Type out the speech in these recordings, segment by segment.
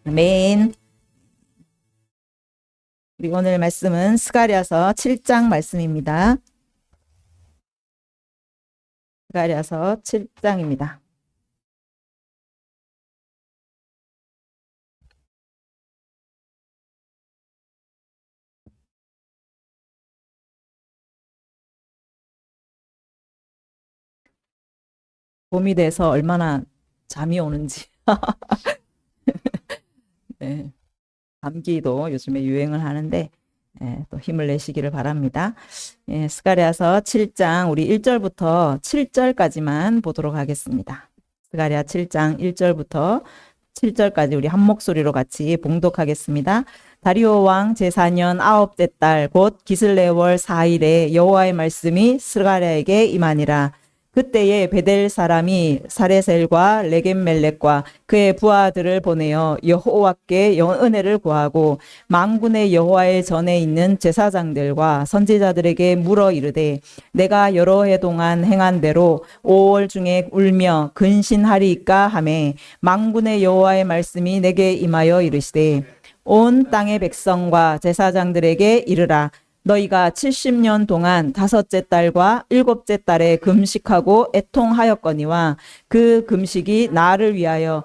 아멘. 우리 오늘 말씀은 스가랴서 7장 말씀입니다. 스가랴서 7장입니다. 봄이 돼서 얼마나 잠이 오는지. 네, 감기도 요즘에 유행을 하는데 또 힘을 내시기를 바랍니다. 스가랴서 7장 우리 1절부터 7절까지만 보도록 하겠습니다. 스가랴 7장 1절부터 7절까지 우리 한 목소리로 같이 봉독하겠습니다. 다리오 왕 제4년 9째 달 곧 기슬레월 4일에 여호와의 말씀이 스가랴에게 임하니라. 그때에 베델 사람이 사레셀과 레겜멜렉과 그의 부하들을 보내어 여호와께 은혜를 구하고 만군의 여호와의 전에 있는 제사장들과 선지자들에게 물어 이르되 내가 여러 해 동안 행한 대로 5월 중에 울며 근신하리이까 하매 만군의 여호와의 말씀이 내게 임하여 이르시되 온 땅의 백성과 제사장들에게 이르라. 너희가 70년 동안 5째 달과 7째 달에 금식하고 애통하였거니와 그 금식이 나를 위하여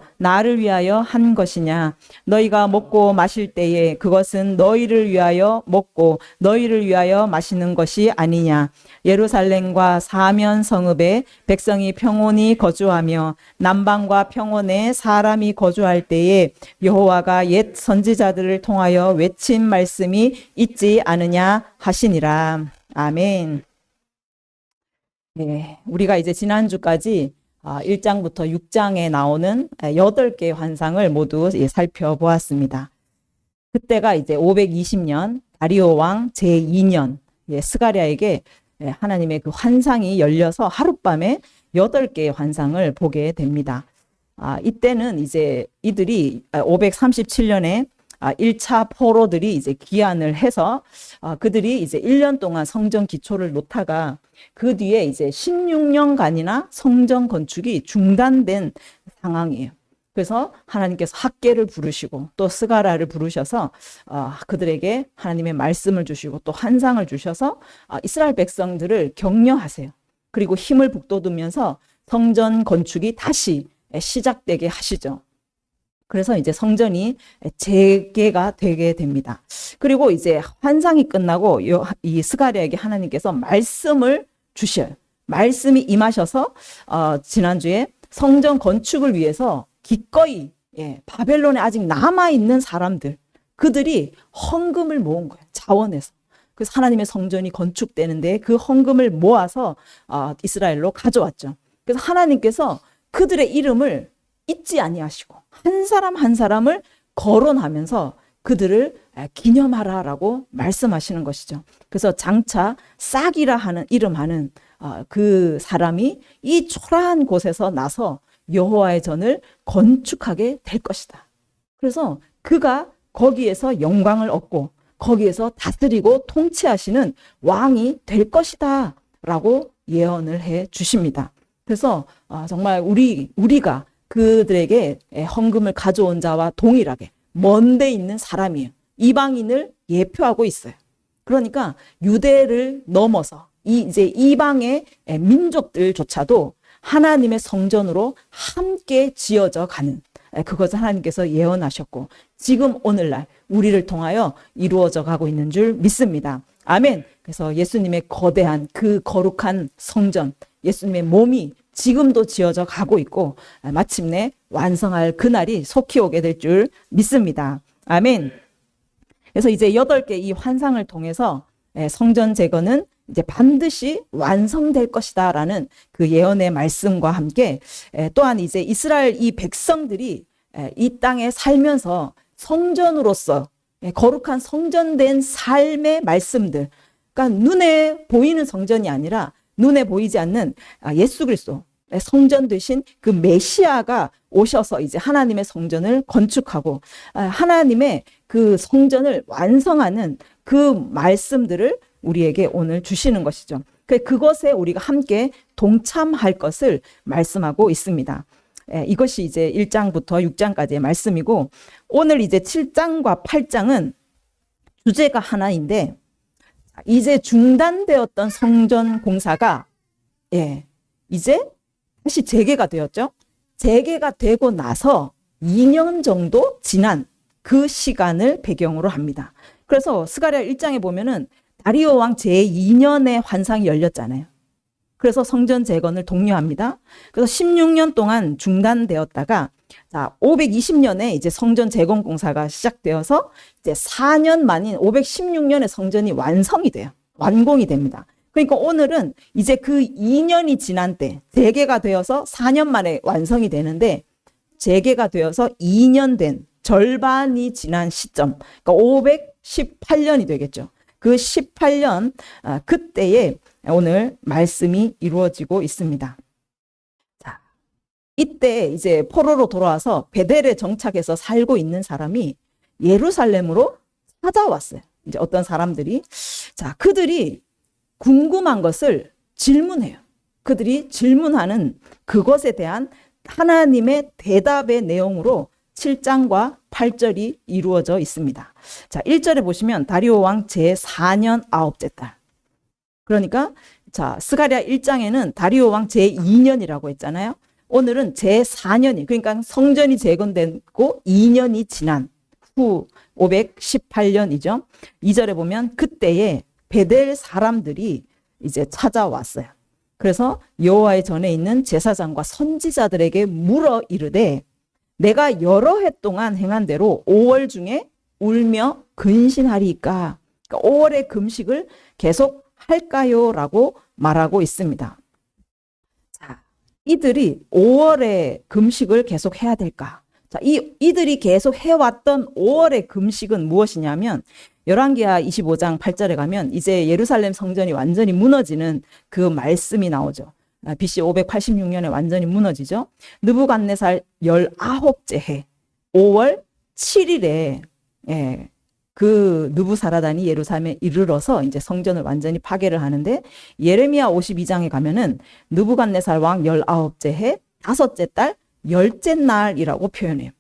한 것이냐. 너희가 먹고 마실 때에 그것은 너희를 위하여 먹고 너희를 위하여 마시는 것이 아니냐. 예루살렘과 사면 성읍에 백성이 평온히 거주하며 남방과 평원에 사람이 거주할 때에 여호와가 옛 선지자들을 통하여 외친 말씀이 있지 않으냐 하시니라. 아멘. 네, 우리가 이제 지난주까지 1장부터 6장에 나오는 8개의 환상을 모두 살펴보았습니다. 그때가 이제 520년 다리오 왕 제2년 스가랴에게 하나님의 그 환상이 열려서 하룻밤에 8개의 환상을 보게 됩니다. 이때는 이제 이들이 537년에 1차 포로들이 이제 귀환을 해서 그들이 이제 1년 동안 성전 기초를 놓다가 그 뒤에 이제 16년간이나 성전 건축이 중단된 상황이에요. 그래서 하나님께서 학개를 부르시고 또 스가랴를 부르셔서 그들에게 하나님의 말씀을 주시고 또 환상을 주셔서 이스라엘 백성들을 격려하세요. 그리고 힘을 북돋우면서 성전 건축이 다시 시작되게 하시죠. 그래서 이제 성전이 재개가 되게 됩니다. 그리고 이제 환상이 끝나고 이 스가랴에게 하나님께서 말씀을 주셔요. 말씀이 임하셔서 지난주에 성전 건축을 위해서 기꺼이 바벨론에 아직 남아있는 사람들, 그들이 헌금을 모은 거예요. 자원해서. 그래서 하나님의 성전이 건축되는데 그 헌금을 모아서 이스라엘로 가져왔죠. 그래서 하나님께서 그들의 이름을 잊지 아니하시고 한 사람 한 사람을 거론하면서 그들을 기념하라라고 말씀하시는 것이죠. 그래서 장차 싹이라 하는 이름하는 그 사람이 이 초라한 곳에서 나서 여호와의 전을 건축하게 될 것이다. 그래서 그가 거기에서 영광을 얻고 거기에서 다스리고 통치하시는 왕이 될 것이다 라고 예언을 해 주십니다. 그래서 정말 우리가 그들에게 헌금을 가져온 자와 동일하게 먼 데 있는 사람이에요. 이방인을 예표하고 있어요. 그러니까 유대를 넘어서 이제 이방의 민족들조차도 하나님의 성전으로 함께 지어져 가는 그것을 하나님께서 예언하셨고 지금 오늘날 우리를 통하여 이루어져 가고 있는 줄 믿습니다. 아멘. 그래서 예수님의 거대한 그 거룩한 성전, 예수님의 몸이 지금도 지어져 가고 있고 마침내 완성할 그날이 속히 오게 될 줄 믿습니다. 아멘. 그래서 이제 8개 이 환상을 통해서 성전 재건은 이제 반드시 완성될 것이다 라는 그 예언의 말씀과 함께 또한 이제 이스라엘 이 백성들이 이 땅에 살면서 성전으로서 거룩한 성전된 삶의 말씀들, 그러니까 눈에 보이는 성전이 아니라 눈에 보이지 않는 예수 그리스도 성전 되신 그 메시아가 오셔서 이제 하나님의 성전을 건축하고 하나님의 그 성전을 완성하는 그 말씀들을 우리에게 오늘 주시는 것이죠. 그것에 우리가 함께 동참할 것을 말씀하고 있습니다. 이것이 이제 1장부터 6장까지의 말씀이고, 오늘 이제 7장과 8장은 주제가 하나인데, 이제 중단되었던 성전 공사가 이제 다시 재개가 되었죠. 재개가 되고 나서 2년 정도 지난 그 시간을 배경으로 합니다. 그래서 스가랴 1장에 보면은 다리오 왕 제2년에 환상이 열렸잖아요. 그래서 성전 재건을 독려합니다. 그래서 16년 동안 중단되었다가 520년에 이제 성전 재건 공사가 시작되어서 이제 4년 만인 516년에 성전이 완성이 돼요. 완공이 됩니다. 그러니까 오늘은 이제 그 2년이 지난 때 재개가 되어서 4년 만에 완성이 되는데, 재개가 되어서 2년 된 절반이 지난 시점, 그러니까 518년이 되겠죠. 그 18년 그때에 오늘 말씀이 이루어지고 있습니다. 자, 이때 이제 포로로 돌아와서 베델에 정착해서 살고 있는 사람이 예루살렘으로 찾아왔어요. 이제 어떤 사람들이, 자, 그들이 궁금한 것을 질문해요. 그들이 질문하는 그것에 대한 하나님의 대답의 내용으로 7장과 8절이 이루어져 있습니다. 자, 1절에 보시면 다리오 왕 제4년 9째 달. 그러니까 자, 스가랴 1장에는 다리오 왕 제2년이라고 했잖아요. 오늘은 제4년이, 그러니까 성전이 재건되고 2년이 지난 후 518년이죠. 2절에 보면 그때에 베델 사람들이 이제 찾아왔어요. 그래서 여호와의 전에 있는 제사장과 선지자들에게 물어 이르되, 내가 여러 해 동안 행한 대로 5월 중에 울며 근신하리이까? 그러니까 5월의 금식을 계속 할까요? 라고 말하고 있습니다. 자, 이들이 5월의 금식을 계속 해야 될까? 자, 이들이 계속 해왔던 5월의 금식은 무엇이냐면, 열왕기하 25장 8절에 가면 이제 예루살렘 성전이 완전히 무너지는 그 말씀이 나오죠. BC 586년에 완전히 무너지죠. 느부갓네살 19째 해 5월 7일에 그 느부사라단이 예루살렘에 이르러서 이제 성전을 완전히 파괴를 하는데, 예레미야 52장에 가면은 느부갓네살 왕 19째 해 5째 달 10째 날이라고 표현해요.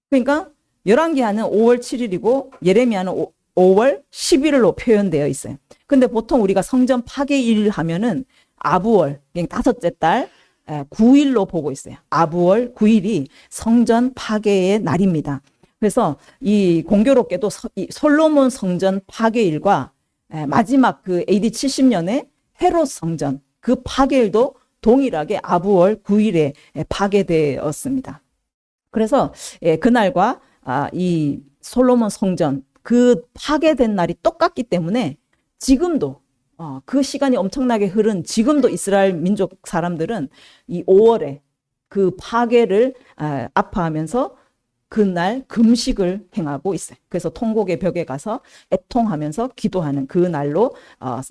그러니까 열왕기하는 5월 7일이고 예레미야는 5월 11일로 표현되어 있어요. 근데 보통 우리가 성전 파괴일 하면은 아부월, 5째 달 9일로 보고 있어요. 아부월 9일이 성전 파괴의 날입니다. 그래서 이 공교롭게도 솔로몬 성전 파괴일과 마지막 그 AD 70년에 헤롯 성전 그 파괴일도 동일하게 아부월 9일에 파괴되었습니다. 그래서 그날과 이 솔로몬 성전 그 파괴된 날이 똑같기 때문에 지금도 그 시간이 엄청나게 흐른 지금도 이스라엘 민족 사람들은 이 5월에 그 파괴를 아파하면서 그날 금식을 행하고 있어요. 그래서 통곡의 벽에 가서 애통하면서 기도하는 그 날로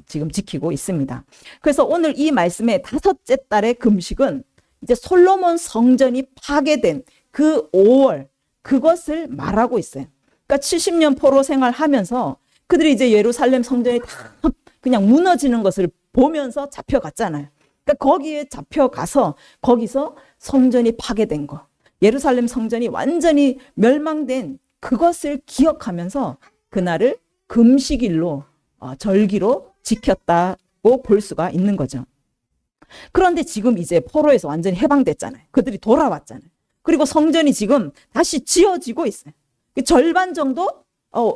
지금 지키고 있습니다. 그래서 오늘 이 말씀의 5째 달의 금식은 이제 솔로몬 성전이 파괴된 그 5월 그것을 말하고 있어요. 그러니까 70년 포로 생활하면서 그들이 이제 예루살렘 성전이 다 그냥 무너지는 것을 보면서 잡혀갔잖아요. 그러니까 거기에 잡혀가서 거기서 성전이 파괴된 거, 예루살렘 성전이 완전히 멸망된 그것을 기억하면서 그날을 금식일로 절기로 지켰다고 볼 수가 있는 거죠. 그런데 지금 이제 포로에서 완전히 해방됐잖아요. 그들이 돌아왔잖아요. 그리고 성전이 지금 다시 지어지고 있어요. 절반 정도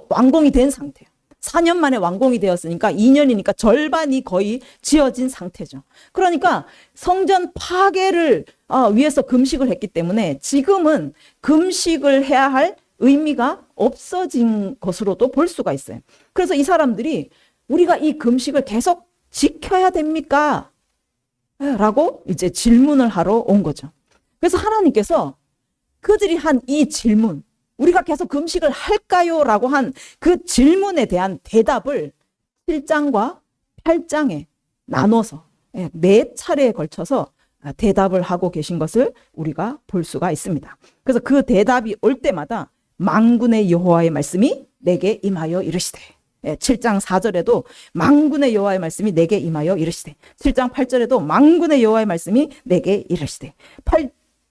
완공이 된 상태예요. 4년 만에 완공이 되었으니까 2년이니까 절반이 거의 지어진 상태죠. 그러니까 성전 파괴를 위해서 금식을 했기 때문에 지금은 금식을 해야 할 의미가 없어진 것으로도 볼 수가 있어요. 그래서 이 사람들이 우리가 이 금식을 계속 지켜야 됩니까? 라고 이제 질문을 하러 온 거죠. 그래서 하나님께서 그들이 한 이 질문, 우리가 계속 금식을 할까요? 라고 한 그 질문에 대한 대답을 7장과 8장에 나눠서 4차례에 걸쳐서 대답을 하고 계신 것을 우리가 볼 수가 있습니다. 그래서 그 대답이 올 때마다 만군의 여호와의 말씀이 내게 임하여 이르시되, 7장 4절에도 만군의 여호와의 말씀이 내게 임하여 이르시되, 7장 8절에도 만군의 여호와의 말씀이 내게 이르시되,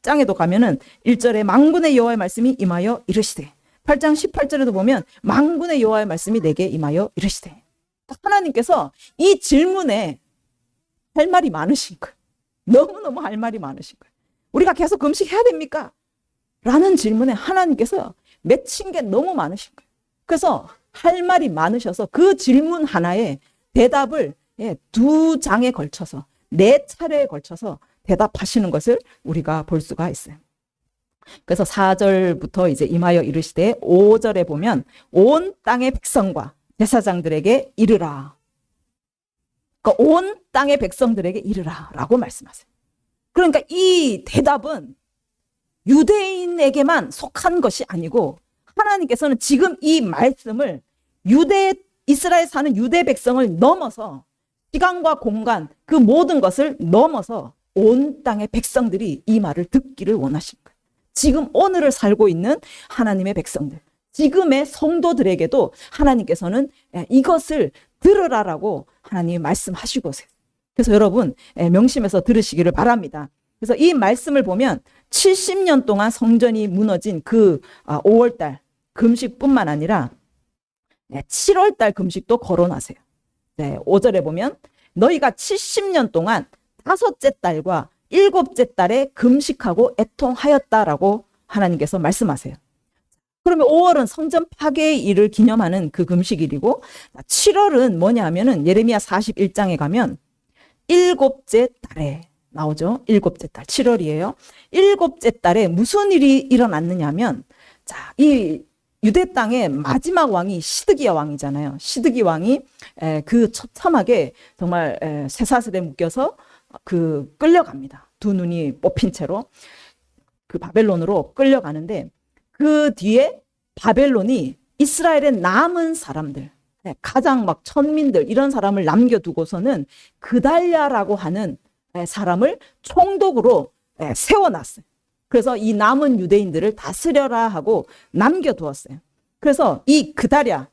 8장에도 가면은 1절에 만군의 여호와의 말씀이 임하여 이르시되, 8장 18절에도 보면 만군의 여호와의 말씀이 내게 임하여 이르시되. 하나님께서 이 질문에 할 말이 많으신 거예요. 너무너무 할 말이 많으신 거예요. 우리가 계속 금식해야 됩니까? 라는 질문에 하나님께서 맺힌 게 너무 많으신 거예요. 그래서 할 말이 많으셔서 그 질문 하나에 대답을 2장에 걸쳐서 4차례에 걸쳐서 대답하시는 것을 우리가 볼 수가 있어요. 그래서 4절부터 이제 임하여 이르시되 5절에 보면 온 땅의 백성과 제사장들에게 이르라. 그러니까 온 땅의 백성들에게 이르라 라고 말씀하세요. 그러니까 이 대답은 유대인에게만 속한 것이 아니고 하나님께서는 지금 이 말씀을 이스라엘 사는 유대 백성을 넘어서 시간과 공간 그 모든 것을 넘어서 온 땅의 백성들이 이 말을 듣기를 원하신 거예요. 지금 오늘을 살고 있는 하나님의 백성들, 지금의 성도들에게도 하나님께서는 이것을 들으라라고 하나님이 말씀하시고 계세요. 그래서 여러분 명심해서 들으시기를 바랍니다. 그래서 이 말씀을 보면 70년 동안 성전이 무너진 그 5월달 금식뿐만 아니라 7월달 금식도 거론하세요. 5절에 보면 너희가 70년 동안 5째 달과 7째 달에 금식하고 애통하였다라고 하나님께서 말씀하세요. 그러면 5월은 성전 파괴의 일을 기념하는 그 금식일이고 7월은 뭐냐 하면은 예레미야 41장에 가면 7째 달에 나오죠. 7째 달 7월이에요. 7째 달에 무슨 일이 일어났느냐 하면 이 유대 땅의 마지막 왕이 시드기야 왕이잖아요. 시드기 왕이 그 처참하게 정말 쇠사슬에 묶여서 끌려갑니다. 2눈이 뽑힌 채로 그 바벨론으로 끌려가는데 그 뒤에 바벨론이 이스라엘의 남은 사람들, 가장 막 천민들 이런 사람을 남겨두고서는 그달랴라고 하는 사람을 총독으로 세워놨어요. 그래서 이 남은 유대인들을 다스려라 하고 남겨두었어요. 그래서 이 그달랴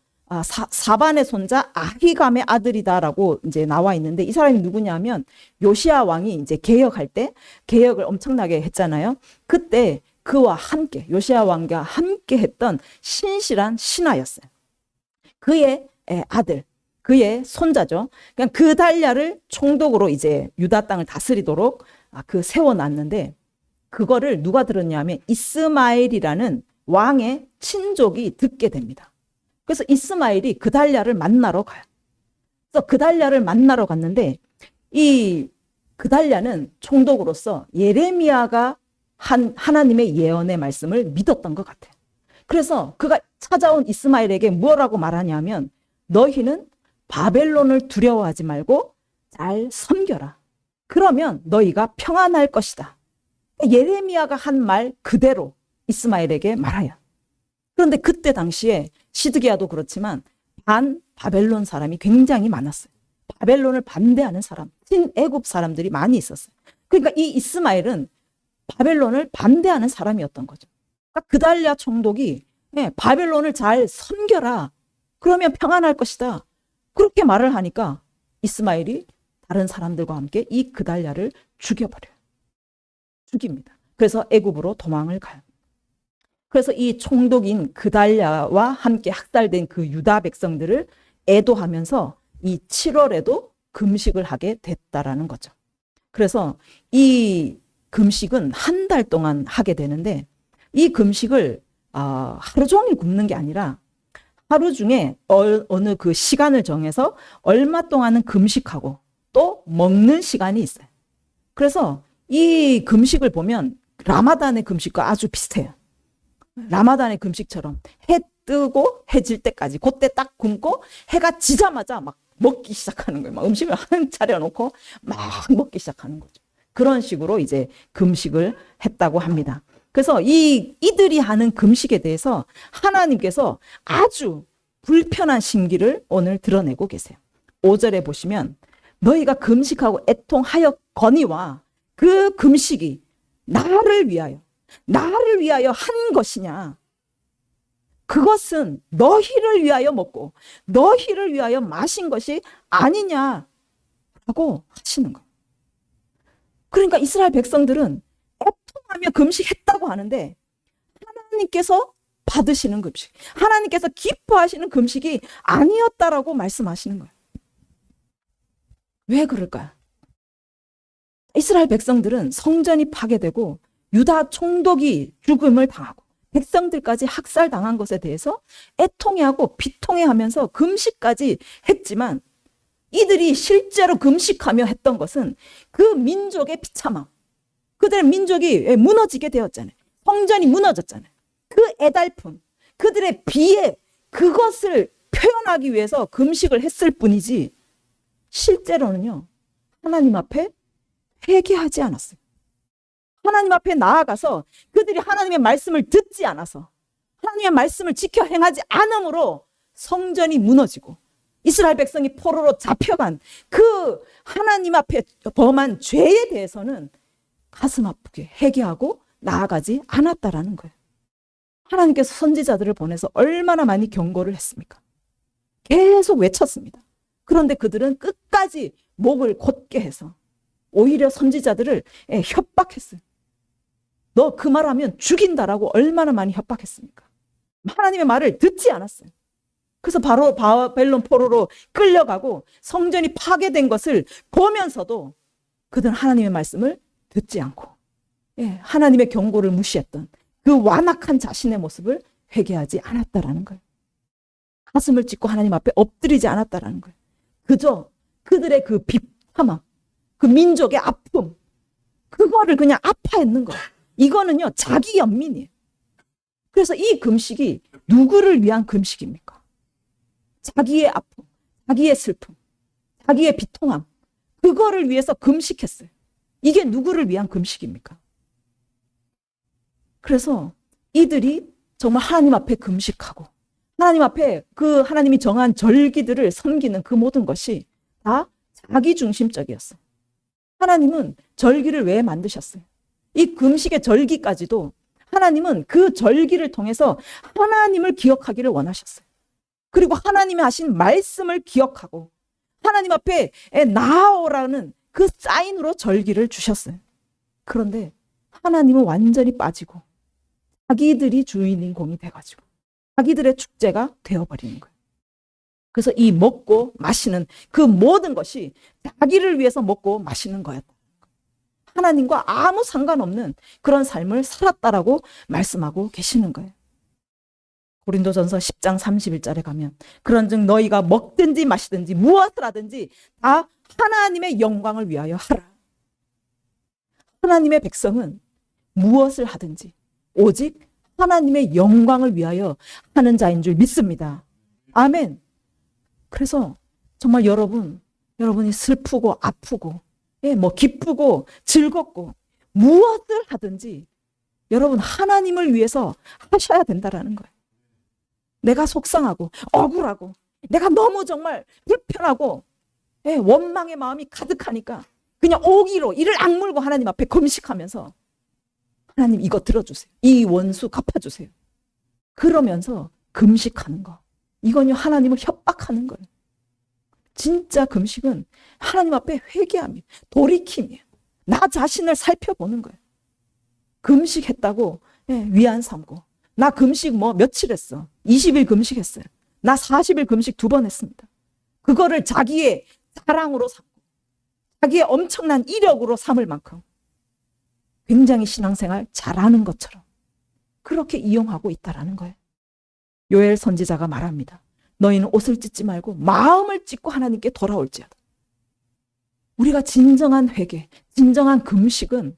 사반의 손자 아히감의 아들이다라고 이제 나와 있는데 이 사람이 누구냐면 요시야 왕이 이제 개혁할 때 개혁을 엄청나게 했잖아요. 그때 그와 함께 요시야 왕과 함께 했던 신실한 신하였어요. 그의 아들, 그의 손자죠. 그냥 그달랴를 총독으로 이제 유다 땅을 다스리도록 세워놨는데 그거를 누가 들었냐면 이스마엘이라는 왕의 친족이 듣게 됩니다. 그래서 이스마엘이 그달랴를 만나러 가요. 그래서 그달랴를 만나러 갔는데 이 그달랴는 총독으로서 예레미야가 한 하나님의 예언의 말씀을 믿었던 것 같아요. 그래서 그가 찾아온 이스마엘에게 뭐라고 말하냐면 너희는 바벨론을 두려워하지 말고 잘 섬겨라. 그러면 너희가 평안할 것이다. 예레미야가 한 말 그대로 이스마엘에게 말하여. 그런데 그때 당시에 시드기야도 그렇지만 반 바벨론 사람이 굉장히 많았어요. 바벨론을 반대하는 사람, 친애굽 사람들이 많이 있었어요. 그러니까 이 이스마엘은 바벨론을 반대하는 사람이었던 거죠. 그러니까 그달랴 총독이 바벨론을 잘 섬겨라. 그러면 평안할 것이다. 그렇게 말을 하니까 이스마엘이 다른 사람들과 함께 이 그달랴를 죽여버려요. 죽입니다. 그래서 애굽으로 도망을 가요. 그래서 이 총독인 그달랴와 함께 학살된 그 유다 백성들을 애도하면서 이 7월에도 금식을 하게 됐다라는 거죠. 그래서 이 금식은 한 달 동안 하게 되는데 이 금식을 하루 종일 굶는 게 아니라 하루 중에 어느 그 시간을 정해서 얼마 동안은 금식하고 또 먹는 시간이 있어요. 그래서 이 금식을 보면 라마단의 금식과 아주 비슷해요. 라마단의 금식처럼 해 뜨고 해 질 때까지 그때 딱 굶고 해가 지자마자 막 먹기 시작하는 거예요. 막 음식을 한 차려놓고 막 먹기 시작하는 거죠. 그런 식으로 이제 금식을 했다고 합니다. 그래서 이들이 하는 금식에 대해서 하나님께서 아주 불편한 심기를 오늘 드러내고 계세요. 5절에 보시면 너희가 금식하고 애통하였거니와 그 금식이 나를 위하여 한 것이냐? 그것은 너희를 위하여 먹고 너희를 위하여 마신 것이 아니냐라고 하시는 거예요. 그러니까 이스라엘 백성들은 애통하며 금식했다고 하는데 하나님께서 받으시는 금식, 하나님께서 기뻐하시는 금식이 아니었다라고 말씀하시는 거예요. 왜 그럴까요? 이스라엘 백성들은 성전이 파괴되고 유다 총독이 죽음을 당하고 백성들까지 학살당한 것에 대해서 애통해하고 비통해하면서 금식까지 했지만 이들이 실제로 금식하며 했던 것은 그 민족의 비참함, 그들의 민족이 무너지게 되었잖아요. 성전이 무너졌잖아요. 그 애달픔, 그들의 비애, 그것을 표현하기 위해서 금식을 했을 뿐이지 실제로는요, 하나님 앞에 회개하지 않았어요. 하나님 앞에 나아가서 그들이 하나님의 말씀을 듣지 않아서 하나님의 말씀을 지켜 행하지 않으므로 성전이 무너지고 이스라엘 백성이 포로로 잡혀간 그 하나님 앞에 범한 죄에 대해서는 가슴 아프게 회개하고 나아가지 않았다라는 거예요. 하나님께서 선지자들을 보내서 얼마나 많이 경고를 했습니까? 계속 외쳤습니다. 그런데 그들은 끝까지 목을 곧게 해서 오히려 선지자들을 협박했어요. 너 그 말하면 죽인다라고 얼마나 많이 협박했습니까? 하나님의 말을 듣지 않았어요. 그래서 바로 바벨론 포로로 끌려가고 성전이 파괴된 것을 보면서도 그들은 하나님의 말씀을 듣지 않고 하나님의 경고를 무시했던 그 완악한 자신의 모습을 회개하지 않았다라는 거예요. 가슴을 찢고 하나님 앞에 엎드리지 않았다라는 거예요. 그저 그들의 그 비참함, 그 민족의 아픔, 그거를 그냥 아파했는 거예요. 이거는요, 자기 연민이에요. 그래서 이 금식이 누구를 위한 금식입니까? 자기의 아픔, 자기의 슬픔, 자기의 비통함, 그거를 위해서 금식했어요. 이게 누구를 위한 금식입니까? 그래서 이들이 정말 하나님 앞에 금식하고 하나님 앞에 그 하나님이 정한 절기들을 섬기는 그 모든 것이 다 자기 중심적이었어요. 하나님은 절기를 왜 만드셨어요? 이 금식의 절기까지도 하나님은 그 절기를 통해서 하나님을 기억하기를 원하셨어요. 그리고 하나님이 하신 말씀을 기억하고 하나님 앞에 나아오라는 그 사인으로 절기를 주셨어요. 그런데 하나님은 완전히 빠지고 자기들이 주인인 공이 돼가지고 자기들의 축제가 되어버리는 거예요. 그래서 이 먹고 마시는 그 모든 것이 자기를 위해서 먹고 마시는 거였다. 하나님과 아무 상관없는 그런 삶을 살았다라고 말씀하고 계시는 거예요. 고린도전서 10장 31절에 가면 그런즉 너희가 먹든지 마시든지 무엇을 하든지 다 하나님의 영광을 위하여 하라. 하나님의 백성은 무엇을 하든지 오직 하나님의 영광을 위하여 하는 자인 줄 믿습니다. 아멘. 그래서 정말 여러분이 슬프고 아프고 기쁘고 즐겁고 무엇을 하든지 여러분 하나님을 위해서 하셔야 된다라는 거예요. 내가 속상하고 억울하고 내가 너무 정말 불편하고 원망의 마음이 가득하니까 그냥 오기로 이를 악물고 하나님 앞에 금식하면서 하나님 이거 들어주세요. 이 원수 갚아주세요. 그러면서 금식하는 거. 이건요 하나님을 협박하는 거예요. 진짜 금식은 하나님 앞에 회개함이에요. 돌이킴이에요. 나 자신을 살펴보는 거예요. 금식했다고 위안 삼고 나 금식 며칠 했어. 20일 금식했어요. 나 40일 금식 2번 했습니다. 그거를 자기의 자랑으로 삼고 자기의 엄청난 이력으로 삼을 만큼 굉장히 신앙생활 잘하는 것처럼 그렇게 이용하고 있다라는 거예요. 요엘 선지자가 말합니다. 너희는 옷을 찢지 말고 마음을 찢고 하나님께 돌아올지어다. 우리가 진정한 회개, 진정한 금식은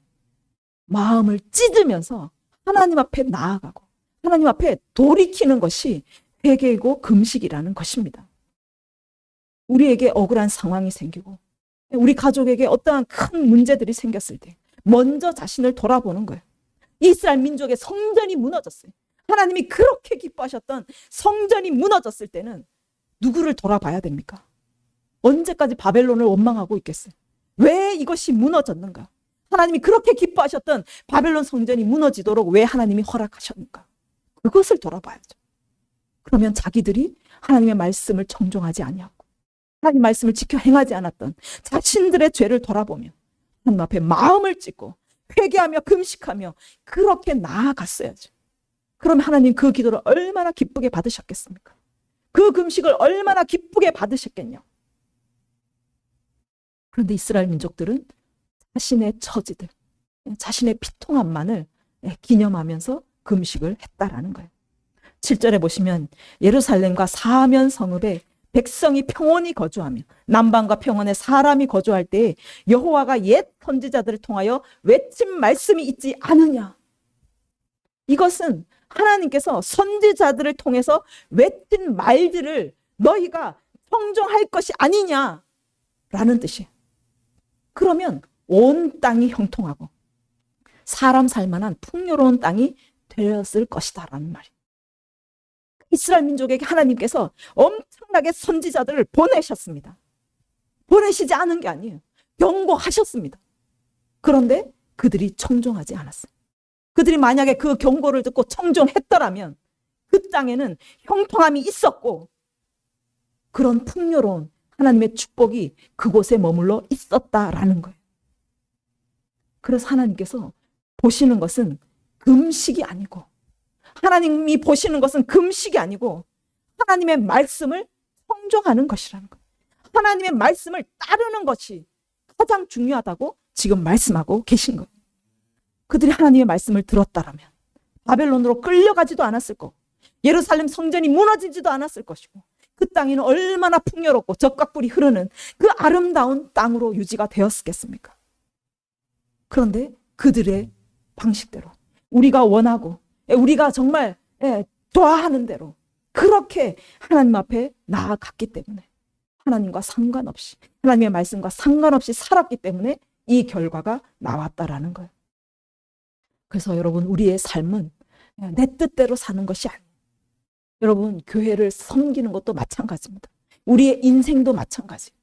마음을 찢으면서 하나님 앞에 나아가고 하나님 앞에 돌이키는 것이 회개이고 금식이라는 것입니다. 우리에게 억울한 상황이 생기고 우리 가족에게 어떠한 큰 문제들이 생겼을 때 먼저 자신을 돌아보는 거예요. 이스라엘 민족의 성전이 무너졌어요. 하나님이 그렇게 기뻐하셨던 성전이 무너졌을 때는 누구를 돌아봐야 됩니까? 언제까지 바벨론을 원망하고 있겠어요? 왜 이것이 무너졌는가? 하나님이 그렇게 기뻐하셨던 바벨론 성전이 무너지도록 왜 하나님이 허락하셨는가? 그것을 돌아봐야죠. 그러면 자기들이 하나님의 말씀을 청종하지 아니하고 하나님 말씀을 지켜 행하지 않았던 자신들의 죄를 돌아보면 하나님 앞에 마음을 찢고 회개하며 금식하며 그렇게 나아갔어야죠. 그럼 하나님 그 기도를 얼마나 기쁘게 받으셨겠습니까? 그 금식을 얼마나 기쁘게 받으셨겠냐. 그런데 이스라엘 민족들은 자신의 처지들, 자신의 피통함만을 기념하면서 금식을 했다라는 거예요. 7절에 보시면 예루살렘과 사면 성읍에 백성이 평온히 거주하며 남방과 평원에 사람이 거주할 때에 여호와가 옛 선지자들을 통하여 외친 말씀이 있지 않으냐. 이것은 하나님께서 선지자들을 통해서 외친 말들을 너희가 청종할 것이 아니냐라는 뜻이에요. 그러면 온 땅이 형통하고 사람 살만한 풍요로운 땅이 되었을 것이다 라는 말이에요. 이스라엘 민족에게 하나님께서 엄청나게 선지자들을 보내셨습니다. 보내시지 않은 게 아니에요. 경고하셨습니다. 그런데 그들이 청종하지 않았어요. 그들이 만약에 그 경고를 듣고 청종했더라면 그 땅에는 형통함이 있었고 그런 풍요로운 하나님의 축복이 그곳에 머물러 있었다라는 거예요. 그래서 하나님께서 보시는 것은 금식이 아니고, 하나님이 보시는 것은 금식이 아니고 하나님의 말씀을 청종하는 것이라는 거예요. 하나님의 말씀을 따르는 것이 가장 중요하다고 지금 말씀하고 계신 거예요. 그들이 하나님의 말씀을 들었다라면 바벨론으로 끌려가지도 않았을 거고 예루살렘 성전이 무너지지도 않았을 것이고 그 땅에는 얼마나 풍요롭고 적각불이 흐르는 그 아름다운 땅으로 유지가 되었겠습니까? 그런데 그들의 방식대로 우리가 원하고 우리가 정말 좋아하는 대로 그렇게 하나님 앞에 나아갔기 때문에 하나님과 상관없이 하나님의 말씀과 상관없이 살았기 때문에 이 결과가 나왔다라는 거예요. 그래서 여러분 우리의 삶은 내 뜻대로 사는 것이 아니에요. 여러분 교회를 섬기는 것도 마찬가지입니다. 우리의 인생도 마찬가지예요.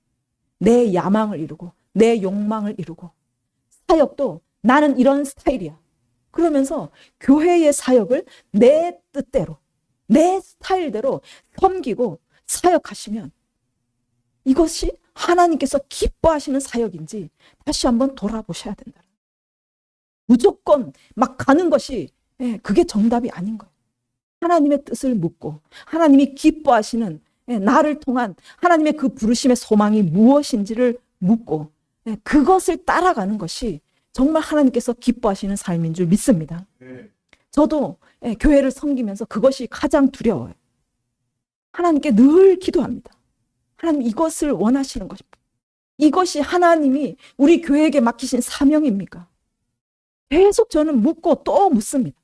내 야망을 이루고 내 욕망을 이루고 사역도 나는 이런 스타일이야. 그러면서 교회의 사역을 내 뜻대로 내 스타일대로 섬기고 사역하시면 이것이 하나님께서 기뻐하시는 사역인지 다시 한번 돌아보셔야 된다. 무조건 막 가는 것이 그게 정답이 아닌 거예요. 하나님의 뜻을 묻고 하나님이 기뻐하시는 나를 통한 하나님의 그 부르심의 소망이 무엇인지를 묻고 그것을 따라가는 것이 정말 하나님께서 기뻐하시는 삶인 줄 믿습니다. 저도 교회를 섬기면서 그것이 가장 두려워요. 하나님께 늘 기도합니다. 하나님 이것을 원하시는 것입니다. 이것이 하나님이 우리 교회에게 맡기신 사명입니까? 계속 저는 묻고 또 묻습니다.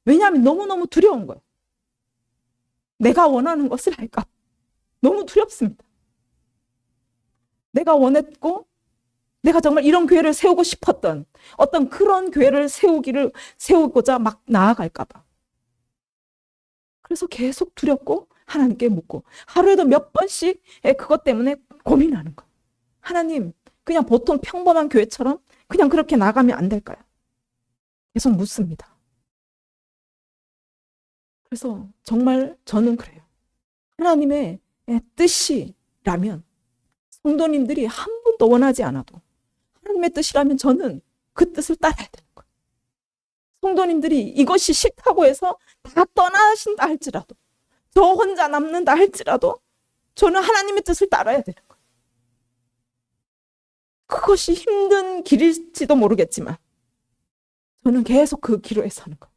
왜냐하면 너무너무 두려운 거예요. 내가 원하는 것을 할까? 너무 두렵습니다. 내가 원했고 내가 정말 이런 교회를 세우고 싶었던 어떤 그런 교회를 세우고자 막 나아갈까 봐. 그래서 계속 두렵고 하나님께 묻고 하루에도 몇 번씩 그것 때문에 고민하는 거예요. 하나님 그냥 보통 평범한 교회처럼 그냥 그렇게 나가면 안 될까요? 계속 묻습니다. 그래서 정말 저는 그래요. 하나님의 뜻이라면 성도님들이 한 번도 원하지 않아도 하나님의 뜻이라면 저는 그 뜻을 따라야 되는 거예요. 성도님들이 이것이 싫다고 해서 다 떠나신다 할지라도 저 혼자 남는다 할지라도 저는 하나님의 뜻을 따라야 되는 거예요. 그것이 힘든 길일지도 모르겠지만 저는 계속 그 기로에 서는 거예요.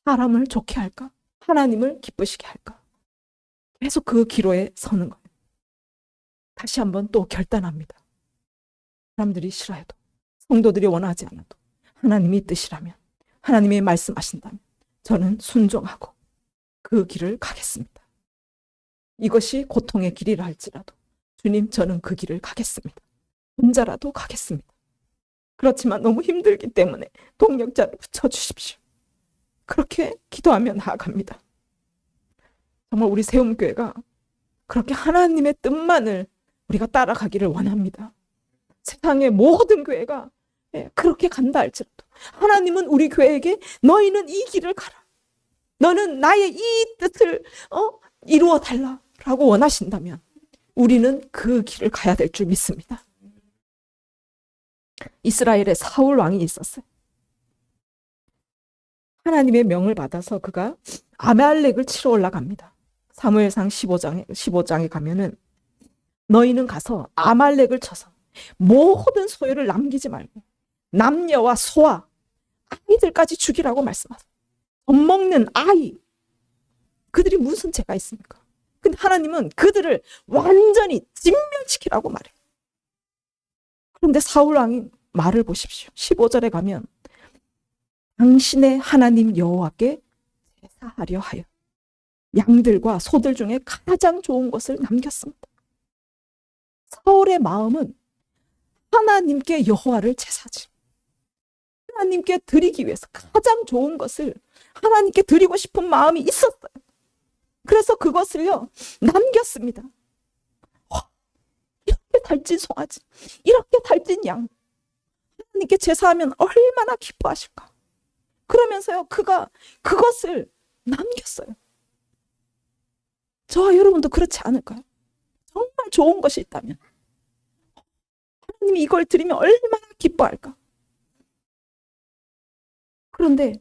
사람을 좋게 할까? 하나님을 기쁘시게 할까? 계속 그 기로에 서는 거예요. 다시 한번 또 결단합니다. 사람들이 싫어해도 성도들이 원하지 않아도 하나님이 뜻이라면 하나님이 말씀하신다면 저는 순종하고 그 길을 가겠습니다. 이것이 고통의 길이라 할지라도 주님 저는 그 길을 가겠습니다. 혼자라도 가겠습니다. 그렇지만 너무 힘들기 때문에 동력자를 붙여주십시오. 그렇게 기도하며 나아갑니다. 정말 우리 세움교회가 그렇게 하나님의 뜻만을 우리가 따라가기를 원합니다. 세상의 모든 교회가 그렇게 간다 할지라도 하나님은 우리 교회에게 너희는 이 길을 가라. 너는 나의 이 뜻을 이루어 달라라고 원하신다면 우리는 그 길을 가야 될 줄 믿습니다. 이스라엘에 사울 왕이 있었어요. 하나님의 명을 받아서 그가 아말렉을 치러 올라갑니다. 사무엘상 15장에 가면은 너희는 가서 아말렉을 쳐서 모든 소유를 남기지 말고 남녀와 소와 아이들까지 죽이라고 말씀하세요. 젖 먹는 아이, 그들이 무슨 죄가 있습니까? 근데 하나님은 그들을 완전히 진멸시키라고 말해요. 그런데 사울 왕이 말을 보십시오. 15절에 가면 당신의 하나님 여호와께 제사하려 하여 양들과 소들 중에 가장 좋은 것을 남겼습니다. 사울의 마음은 하나님께 여호와를 제사지, 하나님께 드리기 위해서 가장 좋은 것을 하나님께 드리고 싶은 마음이 있었어요. 그래서 그것을요 남겼습니다. 이렇게 달진 송아지, 이렇게 달진 양, 하나님께 제사하면 얼마나 기뻐하실까. 그러면서요 그가 그것을 남겼어요. 저와 여러분도 그렇지 않을까요? 정말 좋은 것이 있다면 하나님이 이걸 드리면 얼마나 기뻐할까. 그런데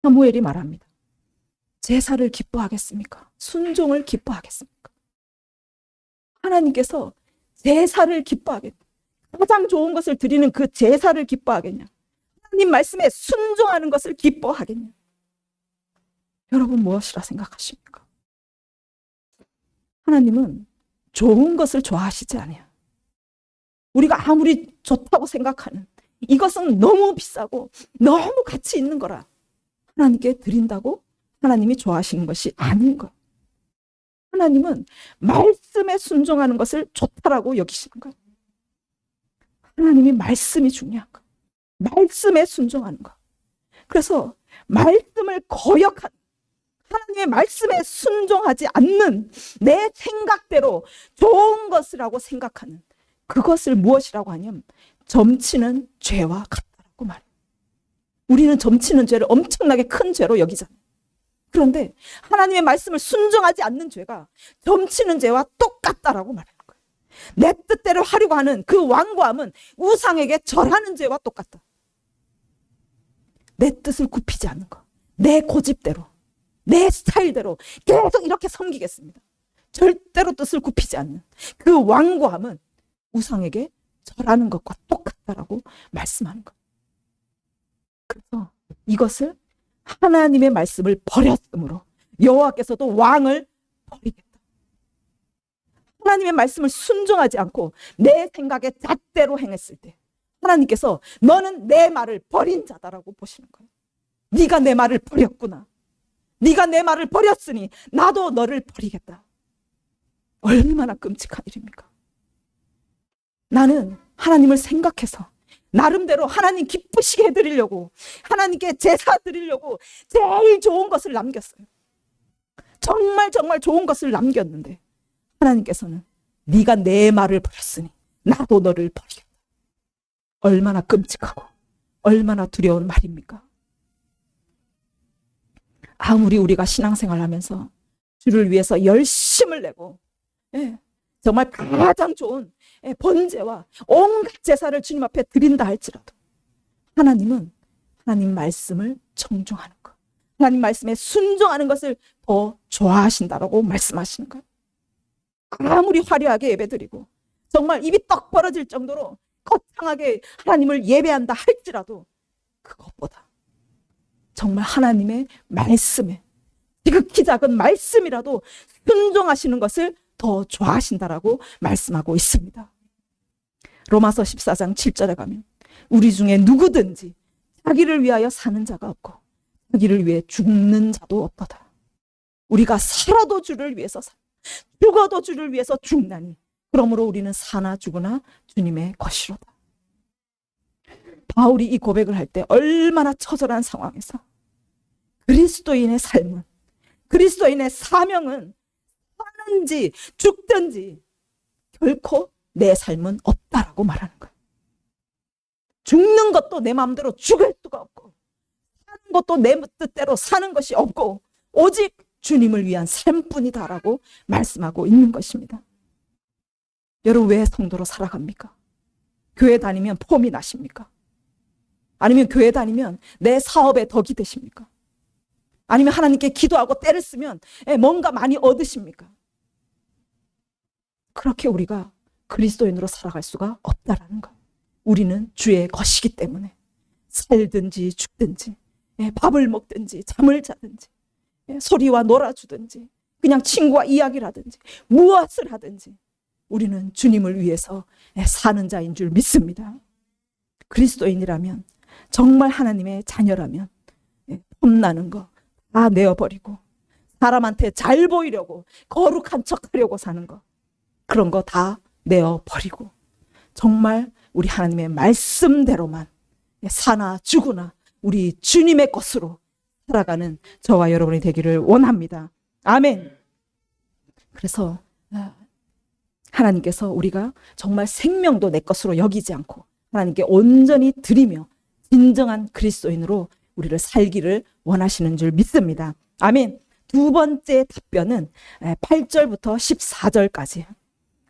사무엘이 말합니다. 제사를 기뻐하겠습니까? 순종을 기뻐하겠습니까? 하나님께서 제사를 기뻐하겠냐? 가장 좋은 것을 드리는 그 제사를 기뻐하겠냐? 하나님 말씀에 순종하는 것을 기뻐하겠냐? 여러분 무엇이라 생각하십니까? 하나님은 좋은 것을 좋아하시지 않아요. 우리가 아무리 좋다고 생각하는 이것은 너무 비싸고 너무 가치 있는 거라 하나님께 드린다고 하나님이 좋아하시는 것이 아닌 거예요. 하나님은 말씀에 순종하는 것을 좋다라고 여기시는 거예요. 하나님이 말씀이 중요한 거예요. 말씀에 순종하는 거. 그래서 말씀을 거역한, 하나님의 말씀에 순종하지 않는 내 생각대로 좋은 것이라고 생각하는 그것을 무엇이라고 하냐면 점치는 죄와 같다라고 말해요. 우리는 점치는 죄를 엄청나게 큰 죄로 여기잖아요. 그런데 하나님의 말씀을 순종하지 않는 죄가 점치는 죄와 똑같다라고 말하는 거예요. 내 뜻대로 하려고 하는 그 완고함은 우상에게 절하는 죄와 똑같다. 내 뜻을 굽히지 않는 거, 내 고집대로, 내 스타일대로 계속 이렇게 섬기겠습니다. 절대로 뜻을 굽히지 않는 그 완고함은 우상에게 절하는 것과 똑같다라고 말씀하는 것. 그래서 이것을 하나님의 말씀을 버렸으므로 여호와께서도 왕을 버리겠다. 하나님의 말씀을 순종하지 않고 내 생각의 잣대로 행했을 때 하나님께서 너는 내 말을 버린 자다라고 보시는 거예요. 네가 내 말을 버렸구나. 네가 내 말을 버렸으니 나도 너를 버리겠다. 얼마나 끔찍한 일입니까? 나는 하나님을 생각해서 나름대로 하나님 기쁘시게 해드리려고, 하나님께 제사 드리려고 제일 좋은 것을 남겼어요. 정말 정말 좋은 것을 남겼는데 하나님께서는 네가 내 말을 버렸으니 나도 너를 버리겠다. 얼마나 끔찍하고 얼마나 두려운 말입니까? 아무리 우리가 신앙생활을 하면서 주를 위해서 열심을 내고 정말 가장 좋은 번제와 온갖 제사를 주님 앞에 드린다 할지라도 하나님은 하나님 말씀을 청종하는 것, 하나님 말씀에 순종하는 것을 더 좋아하신다라고 말씀하시는 거예요. 아무리 화려하게 예배드리고 정말 입이 떡 벌어질 정도로 거창하게 하나님을 예배한다 할지라도 그것보다 정말 하나님의 말씀에 지극히 작은 말씀이라도 순종하시는 것을 더 좋아하신다라고 말씀하고 있습니다. 로마서 14장 7절에 가면 우리 중에 누구든지 자기를 위하여 사는 자가 없고 자기를 위해 죽는 자도 없도다. 우리가 살아도 주를 위해서 죽어도 주를 위해서 죽나니 그러므로 우리는 사나 죽으나 주님의 것이로다. 바울이 이 고백을 할 때 얼마나 처절한 상황에서 그리스도인의 삶은, 그리스도인의 사명은 사는지 죽든지 결코 내 삶은 없다라고 말하는 거예요. 죽는 것도 내 마음대로 죽을 수가 없고 사는 것도 내 뜻대로 사는 것이 없고 오직 주님을 위한 삶뿐이다라고 말씀하고 있는 것입니다. 여러분 왜 성도로 살아갑니까? 교회 다니면 폼이 나십니까? 아니면 교회 다니면 내 사업에 덕이 되십니까? 아니면 하나님께 기도하고 때를 쓰면 뭔가 많이 얻으십니까? 그렇게 우리가 그리스도인으로 살아갈 수가 없다라는 거. 우리는 주의 것이기 때문에 살든지 죽든지 밥을 먹든지 잠을 자든지 소리와 놀아주든지 그냥 친구와 이야기를 하든지 무엇을 하든지 우리는 주님을 위해서 사는 자인 줄 믿습니다. 그리스도인이라면 정말 하나님의 자녀라면 험나는 거 다 내어버리고 사람한테 잘 보이려고 거룩한 척하려고 사는 거 그런 거 다 내어버리고 정말 우리 하나님의 말씀대로만 사나 죽으나 우리 주님의 것으로 살아가는 저와 여러분이 되기를 원합니다. 아멘. 그래서 하나님께서 우리가 정말 생명도 내 것으로 여기지 않고 하나님께 온전히 드리며 진정한 그리스도인으로 우리를 살기를 원하시는 줄 믿습니다. 아멘. 두 번째 답변은 8절부터 14절까지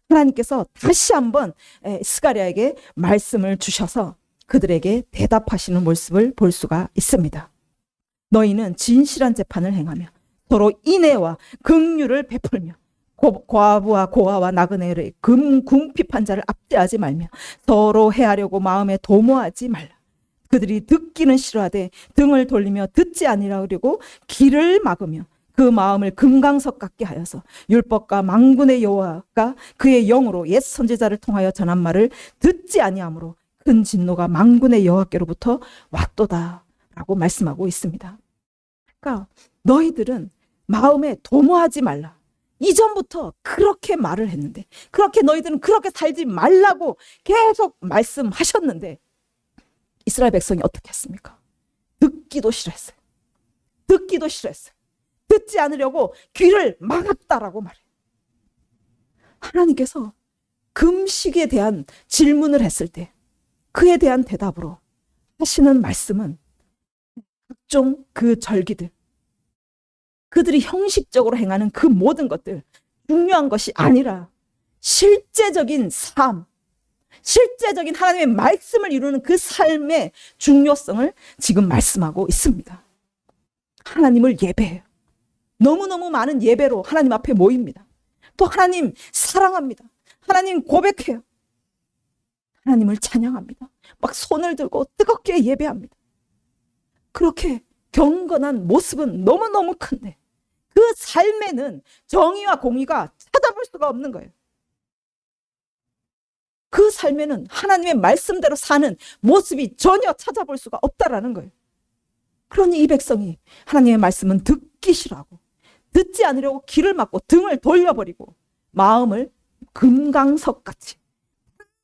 하나님께서 다시 한번 스가랴에게 말씀을 주셔서 그들에게 대답하시는 모습을 볼 수가 있습니다. 너희는 진실한 재판을 행하며 서로 인애와 긍휼을 베풀며 과부와 고아와 나그네를 궁핍한 자를 압제하지 말며 서로 해하려고 마음에 도모하지 말라. 그들이 듣기는 싫어하되 등을 돌리며 듣지 아니하려고 귀를 막으며 그 마음을 금강석 같게 하여서 율법과 만군의 여호와가 그의 영으로 옛 선지자를 통하여 전한 말을 듣지 아니하므로 큰 진노가 만군의 여호와께로부터 왔도다라고 말씀하고 있습니다. 그러니까 너희들은 마음에 도모하지 말라. 이전부터 그렇게 말을 했는데 그렇게 너희들은 그렇게 살지 말라고 계속 말씀하셨는데 이스라엘 백성이 어떻게 했습니까? 듣기도 싫어했어요. 듣기도 싫어했어요. 듣지 않으려고 귀를 막았다라고 말해요. 하나님께서 금식에 대한 질문을 했을 때 그에 대한 대답으로 하시는 말씀은 각종 그 절기들 그들이 형식적으로 행하는 그 모든 것들 중요한 것이 아니라 실제적인 삶 실제적인 하나님의 말씀을 이루는 그 삶의 중요성을 지금 말씀하고 있습니다. 하나님을 예배해요. 너무너무 많은 예배로 하나님 앞에 모입니다. 또 하나님 사랑합니다. 하나님 고백해요. 하나님을 찬양합니다. 막 손을 들고 뜨겁게 예배합니다. 그렇게 경건한 모습은 너무너무 큰데 그 삶에는 정의와 공의가 찾아볼 수가 없는 거예요. 그 삶에는 하나님의 말씀대로 사는 모습이 전혀 찾아볼 수가 없다라는 거예요. 그러니 이 백성이 하나님의 말씀은 듣기 싫어하고 듣지 않으려고 귀를 막고 등을 돌려버리고 마음을 금강석같이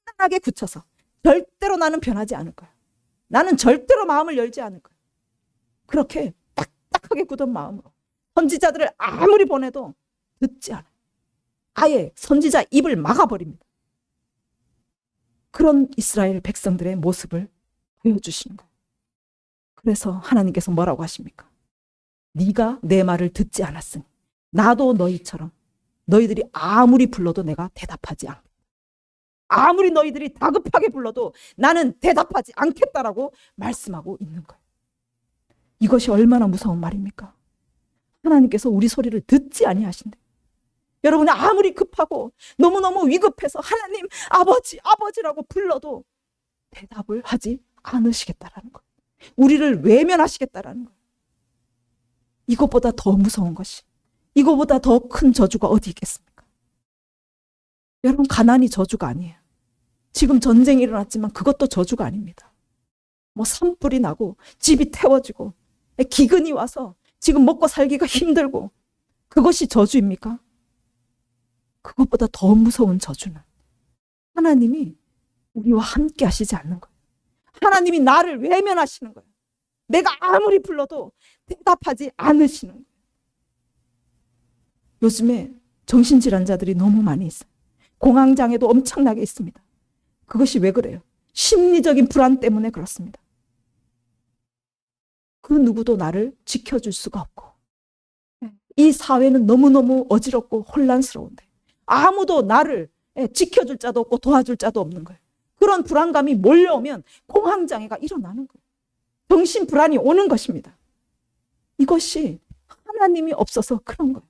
단단하게 굳혀서 절대로 나는 변하지 않을 거야. 나는 절대로 마음을 열지 않을 거야. 그렇게 딱딱하게 굳은 마음으로 선지자들을 아무리 보내도 듣지 않아요. 아예 선지자 입을 막아버립니다. 그런 이스라엘 백성들의 모습을 보여주시는 거예요. 그래서 하나님께서 뭐라고 하십니까? 네가 내 말을 듣지 않았으니 나도 너희처럼 너희들이 아무리 불러도 내가 대답하지 않겠다. 아무리 너희들이 다급하게 불러도 나는 대답하지 않겠다라고 말씀하고 있는 거예요. 이것이 얼마나 무서운 말입니까? 하나님께서 우리 소리를 듣지 아니하신대. 여러분이 아무리 급하고 너무너무 위급해서 하나님 아버지 아버지라고 불러도 대답을 하지 않으시겠다라는 거예요. 우리를 외면하시겠다라는 거예요. 이것보다 더 무서운 것이 이것보다 더 큰 저주가 어디 있겠습니까? 여러분 가난이 저주가 아니에요. 지금 전쟁이 일어났지만 그것도 저주가 아닙니다. 뭐 산불이 나고 집이 태워지고 기근이 와서 지금 먹고 살기가 힘들고 그것이 저주입니까? 그것보다 더 무서운 저주는 하나님이 우리와 함께 하시지 않는 거예요. 하나님이 나를 외면하시는 거예요. 내가 아무리 불러도 대답하지 않으시는 거예요. 요즘에 정신질환자들이 너무 많이 있어요. 공황장애도 엄청나게 있습니다. 그것이 왜 그래요? 심리적인 불안 때문에 그렇습니다. 그 누구도 나를 지켜줄 수가 없고 이 사회는 너무너무 어지럽고 혼란스러운데 아무도 나를 지켜줄 자도 없고 도와줄 자도 없는 거예요. 그런 불안감이 몰려오면 공황장애가 일어나는 거예요. 정신불안이 오는 것입니다. 이것이 하나님이 없어서 그런 거예요.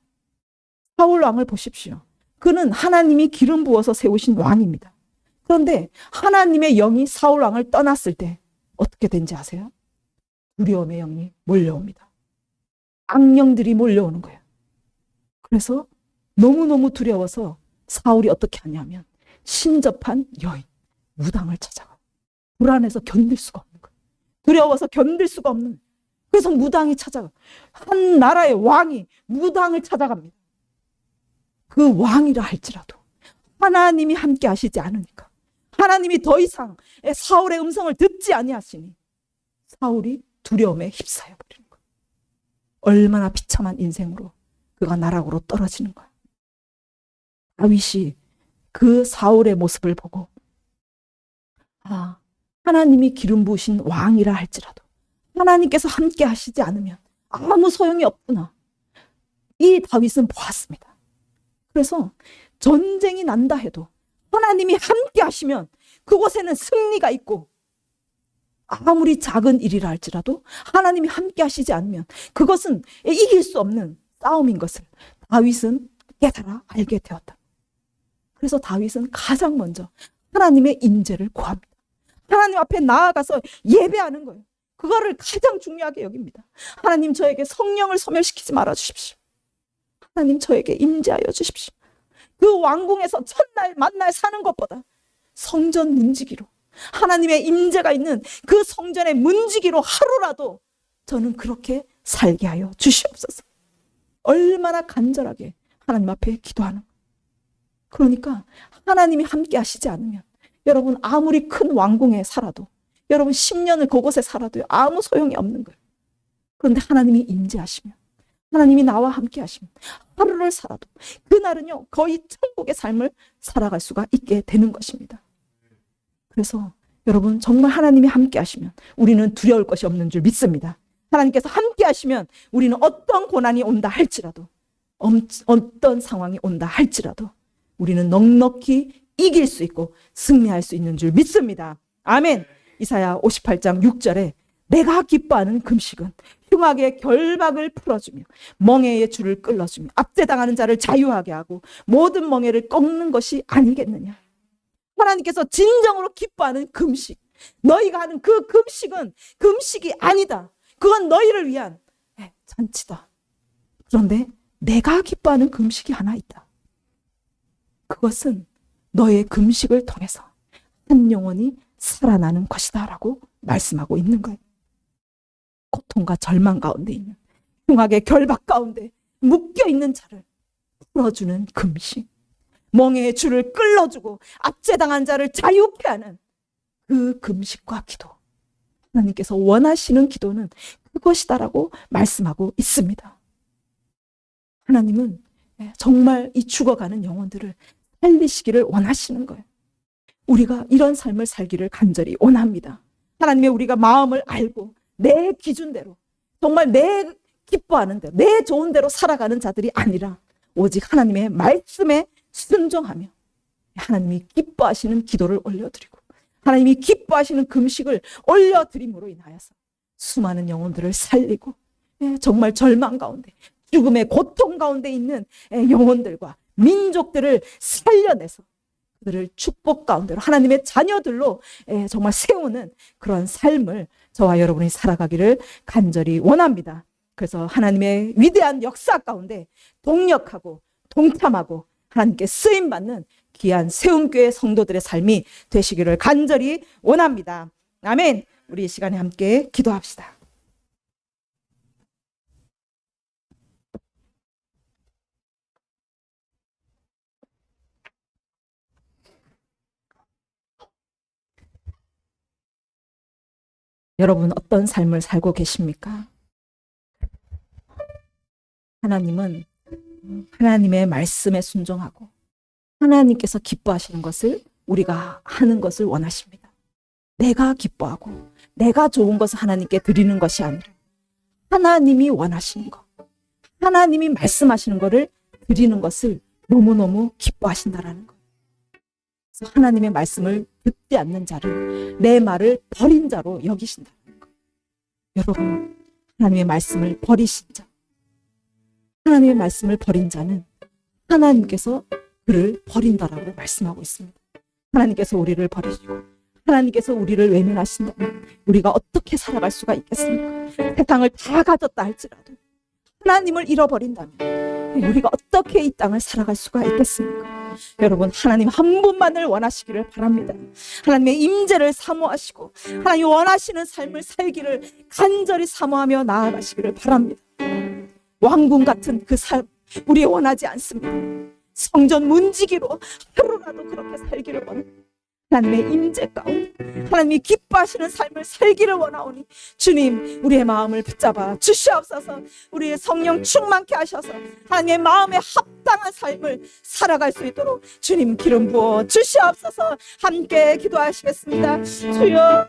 사울 왕을 보십시오. 그는 하나님이 기름 부어서 세우신 왕입니다. 그런데 하나님의 영이 사울 왕을 떠났을 때 어떻게 된지 아세요? 두려움의 영이 몰려옵니다. 악령들이 몰려오는 거예요. 그래서 너무너무 두려워서 사울이 어떻게 하냐면 신접한 여인, 무당을 찾아가요. 불안해서 견딜 수가 없는 거예요. 두려워서 견딜 수가 없는 거예요. 그래서 무당이 찾아가요. 한 나라의 왕이 무당을 찾아갑니다. 그 왕이라 할지라도 하나님이 함께 하시지 않으니까, 하나님이 더 이상 사울의 음성을 듣지 아니하시니 사울이 두려움에 휩싸여 버리는 거예요. 얼마나 비참한 인생으로 그가 나락으로 떨어지는 거예요. 다윗이 그 사울의 모습을 보고 하나님이 기름 부으신 왕이라 할지라도 하나님께서 함께 하시지 않으면 아무 소용이 없구나. 이 다윗은 보았습니다. 그래서 전쟁이 난다 해도 하나님이 함께 하시면 그곳에는 승리가 있고, 아무리 작은 일이라 할지라도 하나님이 함께 하시지 않으면 그것은 이길 수 없는 싸움인 것을 다윗은 깨달아 알게 되었다. 그래서 다윗은 가장 먼저 하나님의 임재를 구합니다. 하나님 앞에 나아가서 예배하는 거예요. 그거를 가장 중요하게 여깁니다. 하나님, 저에게 성령을 소멸시키지 말아 주십시오. 하나님, 저에게 임재하여 주십시오. 그 왕궁에서 첫날 만날 사는 것보다 성전 문지기로, 하나님의 임재가 있는 그 성전의 문지기로 하루라도 저는 그렇게 살게 하여 주시옵소서. 얼마나 간절하게 하나님 앞에 기도하는 거예요. 그러니까 하나님이 함께 하시지 않으면 여러분 아무리 큰 왕궁에 살아도, 여러분 10년을 그곳에 살아도 아무 소용이 없는 거예요. 그런데 하나님이 임재하시면, 하나님이 나와 함께 하시면 하루를 살아도 그날은요 거의 천국의 삶을 살아갈 수가 있게 되는 것입니다. 그래서 여러분 정말 하나님이 함께 하시면 우리는 두려울 것이 없는 줄 믿습니다. 하나님께서 함께 하시면 우리는 어떤 고난이 온다 할지라도, 어떤 상황이 온다 할지라도 우리는 넉넉히 이길 수 있고 승리할 수 있는 줄 믿습니다. 아멘. 이사야 58장 6절에 내가 기뻐하는 금식은 흉악의 결박을 풀어주며 멍에의 줄을 끌어주며 압제당하는 자를 자유하게 하고 모든 멍에를 꺾는 것이 아니겠느냐. 하나님께서 진정으로 기뻐하는 금식, 너희가 하는 그 금식은 금식이 아니다. 그건 너희를 위한 잔치다. 그런데 내가 기뻐하는 금식이 하나 있다. 그것은 너의 금식을 통해서 한 영혼이 살아나는 것이다 라고 말씀하고 있는 거예요. 고통과 절망 가운데 있는, 흉악의 결박 가운데 묶여있는 자를 풀어주는 금식, 멍에의 줄을 끌어주고 압제당한 자를 자유케 하는 그 금식과 기도, 하나님께서 원하시는 기도는 그것이다라고 말씀하고 있습니다. 하나님은 정말 이 죽어가는 영혼들을 살리시기를 원하시는 거예요. 우리가 이런 삶을 살기를 간절히 원합니다. 하나님의 우리가 마음을 알고 내 기준대로, 정말 내 기뻐하는 대로, 내 좋은 대로 살아가는 자들이 아니라 오직 하나님의 말씀에 순종하며 하나님이 기뻐하시는 기도를 올려드리고 하나님이 기뻐하시는 금식을 올려드림으로 인하여서 수많은 영혼들을 살리고 정말 절망 가운데, 죽음의 고통 가운데 있는 영혼들과 민족들을 살려내서 그들을 축복 가운데로 하나님의 자녀들로 정말 세우는 그런 삶을 저와 여러분이 살아가기를 간절히 원합니다. 그래서 하나님의 위대한 역사 가운데 동력하고 동참하고 하나님께 쓰임받는 귀한 세움교회 성도들의 삶이 되시기를 간절히 원합니다. 아멘. 우리 이 시간에 함께 기도합시다. 여러분 어떤 삶을 살고 계십니까? 하나님은 하나님의 말씀에 순종하고 하나님께서 기뻐하시는 것을 우리가 하는 것을 원하십니다. 내가 기뻐하고 내가 좋은 것을 하나님께 드리는 것이 아니라 하나님이 원하시는 것, 하나님이 말씀하시는 것을 드리는 것을 너무너무 기뻐하신다라는 것. 그래서 하나님의 말씀을 듣지 않는 자를 내 말을 버린 자로 여기신다는 것. 여러분, 하나님의 말씀을 버리신 자, 하나님의 말씀을 버린 자는 하나님께서 그를 버린다라고 말씀하고 있습니다. 하나님께서 우리를 버리시고 하나님께서 우리를 외면하신다면 우리가 어떻게 살아갈 수가 있겠습니까? 세상을 다 가졌다 할지라도 하나님을 잃어버린다면 우리가 어떻게 이 땅을 살아갈 수가 있겠습니까? 여러분, 하나님 한 분만을 원하시기를 바랍니다. 하나님의 임재를 사모하시고 하나님이 원하시는 삶을 살기를 간절히 사모하며 나아가시기를 바랍니다. 왕궁 같은 그 삶 우리 원하지 않습니다. 성전 문지기로 하루라도 그렇게 살기를 원합니다. 하나님의 임재 가운데 하나님이 기뻐하시는 삶을 살기를 원하오니 주님, 우리의 마음을 붙잡아 주시옵소서. 우리의 성령 충만케 하셔서 하나님의 마음에 합당한 삶을 살아갈 수 있도록 주님 기름 부어 주시옵소서. 함께 기도하시겠습니다. 주여.